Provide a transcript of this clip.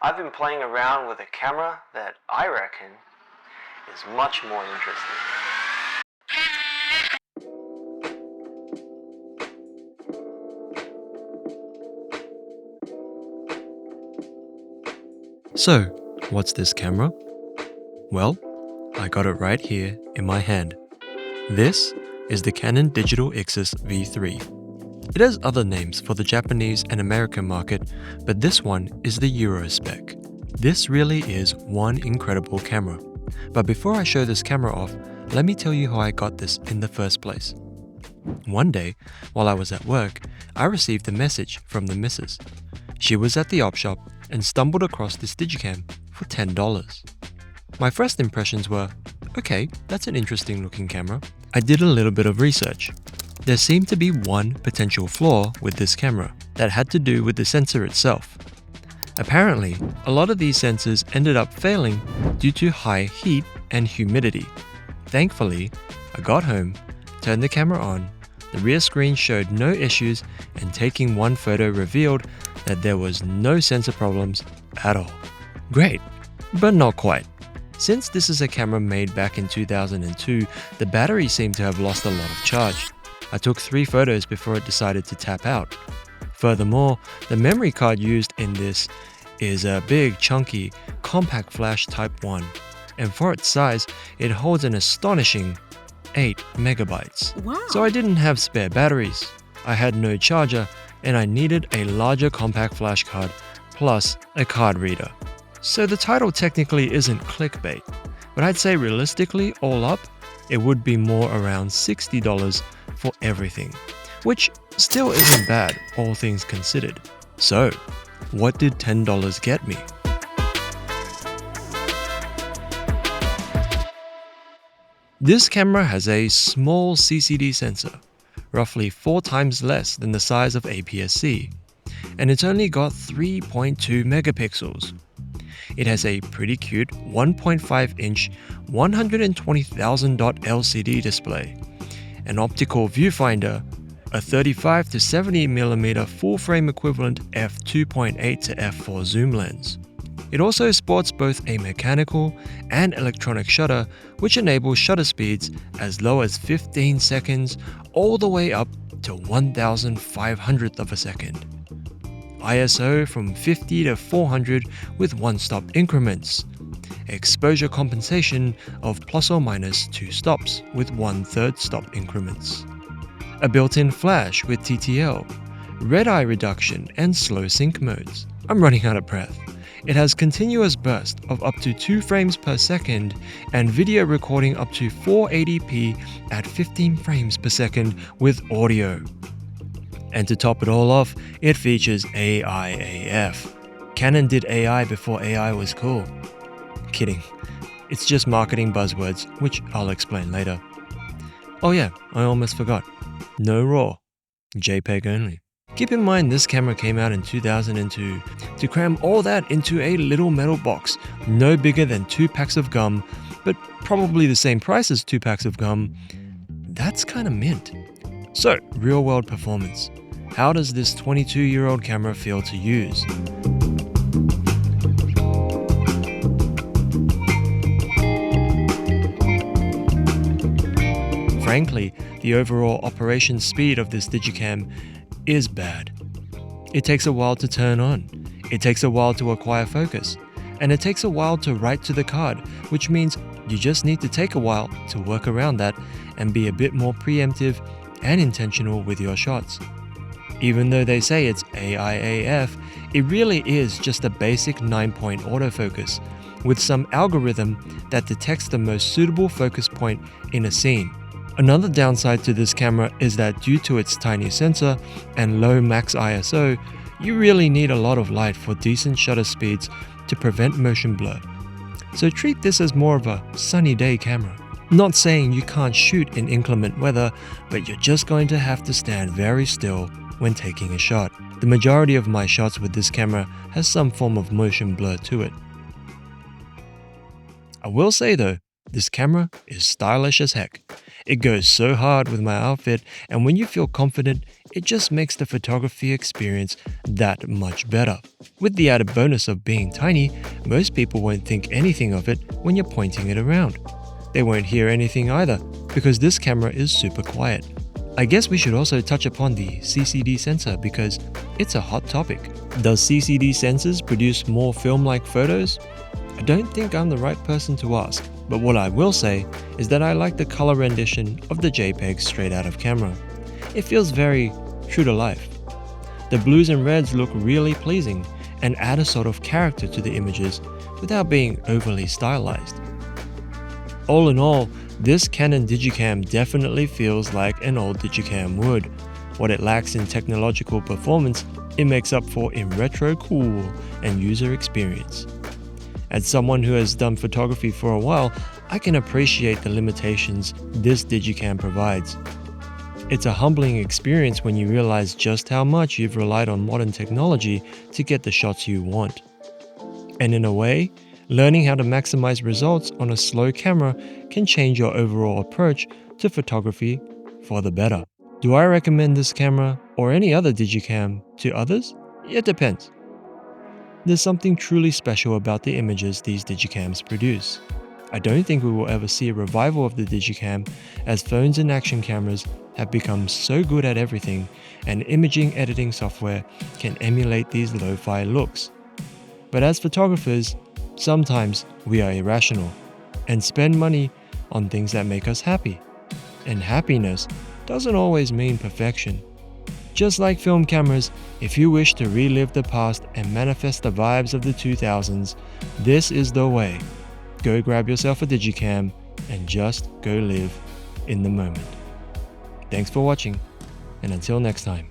I've been playing around with a camera that I reckon is much more interesting. So, what's this camera? Well, I got it right here in my hand. This is the Canon Digital Ixus V3. It has other names for the Japanese and American market, but this one is the Euro spec. This really is one incredible camera. But before I show this camera off, let me tell you how I got this in the first place. One day, while I was at work, I received a message from the missus. She was at the op shop and stumbled across this Digicam for $10. My first impressions were, okay, that's an interesting looking camera. I did a little bit of research. There seemed to be one potential flaw with this camera that had to do with the sensor itself. Apparently, a lot of these sensors ended up failing due to high heat and humidity. Thankfully, I got home, turned the camera on, the rear screen showed no issues, and taking one photo revealed that there was no sensor problems at all. Great, but not quite. Since this is a camera made back in 2002, the battery seemed to have lost a lot of charge. I took 3 photos before it decided to tap out. Furthermore, the memory card used in this is a big, chunky, compact flash Type 1, and for its size, it holds an astonishing 8 megabytes. Wow. So I didn't have spare batteries, I had no charger, and I needed a larger compact flash card plus a card reader. So the title technically isn't clickbait, but I'd say realistically, all up, it would be more around $60 for everything, which still isn't bad, all things considered. So, what did $10 get me? This camera has a small CCD sensor, roughly 4 times less than the size of APS-C, and it's only got 3.2 megapixels. It has a pretty cute 1.5-inch 120,000 dot LCD display, an optical viewfinder, a 35 to 70mm full-frame equivalent f2.8 to f4 zoom lens. It also sports both a mechanical and electronic shutter, which enables shutter speeds as low as 15 seconds all the way up to 1,500th of a second. ISO from 50 to 400 with 1-stop increments. Exposure compensation of plus or minus 2 stops with 1/3 stop increments. A built-in flash with TTL, red eye reduction and slow sync modes. I'm running out of breath. It has continuous burst of up to 2 frames per second and video recording up to 480p at 15 frames per second with audio. And to top it all off, it features AI/AF. Canon did AI before AI was cool. Kidding. It's just marketing buzzwords, which I'll explain later. Oh yeah, I almost forgot. No RAW, JPEG only. Keep in mind this camera came out in 2002. To cram all that into a little metal box, no bigger than 2 packs of gum, but probably the same price as 2 packs of gum, that's kinda mint. So, real-world performance. How does this 22-year-old camera feel to use? Frankly, the overall operation speed of this Digicam is bad. It takes a while to turn on, it takes a while to acquire focus, and it takes a while to write to the card, which means you just need to take a while to work around that and be a bit more preemptive and intentional with your shots. Even though they say it's AI/AF, it really is just a basic 9-point autofocus with some algorithm that detects the most suitable focus point in a scene. Another downside to this camera is that due to its tiny sensor and low max ISO, you really need a lot of light for decent shutter speeds to prevent motion blur. So treat this as more of a sunny day camera. Not saying you can't shoot in inclement weather, but you're just going to have to stand very still when taking a shot. The majority of my shots with this camera has some form of motion blur to it. I will say though, this camera is stylish as heck. It goes so hard with my outfit, and when you feel confident it just makes the photography experience that much better. With the added bonus of being tiny, most people won't think anything of it when you're pointing it around. They won't hear anything either, because this camera is super quiet. I guess we should also touch upon the CCD sensor because it's a hot topic. Does CCD sensors produce more film-like photos? I don't think I'm the right person to ask, but what I will say is that I like the color rendition of the JPEG straight out of camera. It feels very true to life. The blues and reds look really pleasing and add a sort of character to the images without being overly stylized. All in all, this Canon Digicam definitely feels like an old Digicam would. What it lacks in technological performance, it makes up for in retro cool and user experience. As someone who has done photography for a while, I can appreciate the limitations this Digicam provides. It's a humbling experience when you realize just how much you've relied on modern technology to get the shots you want. And in a way, learning how to maximize results on a slow camera can change your overall approach to photography for the better. Do I recommend this camera or any other Digicam to others? It depends. There's something truly special about the images these Digicams produce. I don't think we will ever see a revival of the Digicam, as phones and action cameras have become so good at everything, and imaging editing software can emulate these lo-fi looks. But as photographers, sometimes we are irrational and spend money on things that make us happy. And happiness doesn't always mean perfection. Just like film cameras, if you wish to relive the past and manifest the vibes of the 2000s, this is the way. Go grab yourself a Digicam and just go live in the moment. Thanks for watching, and until next time.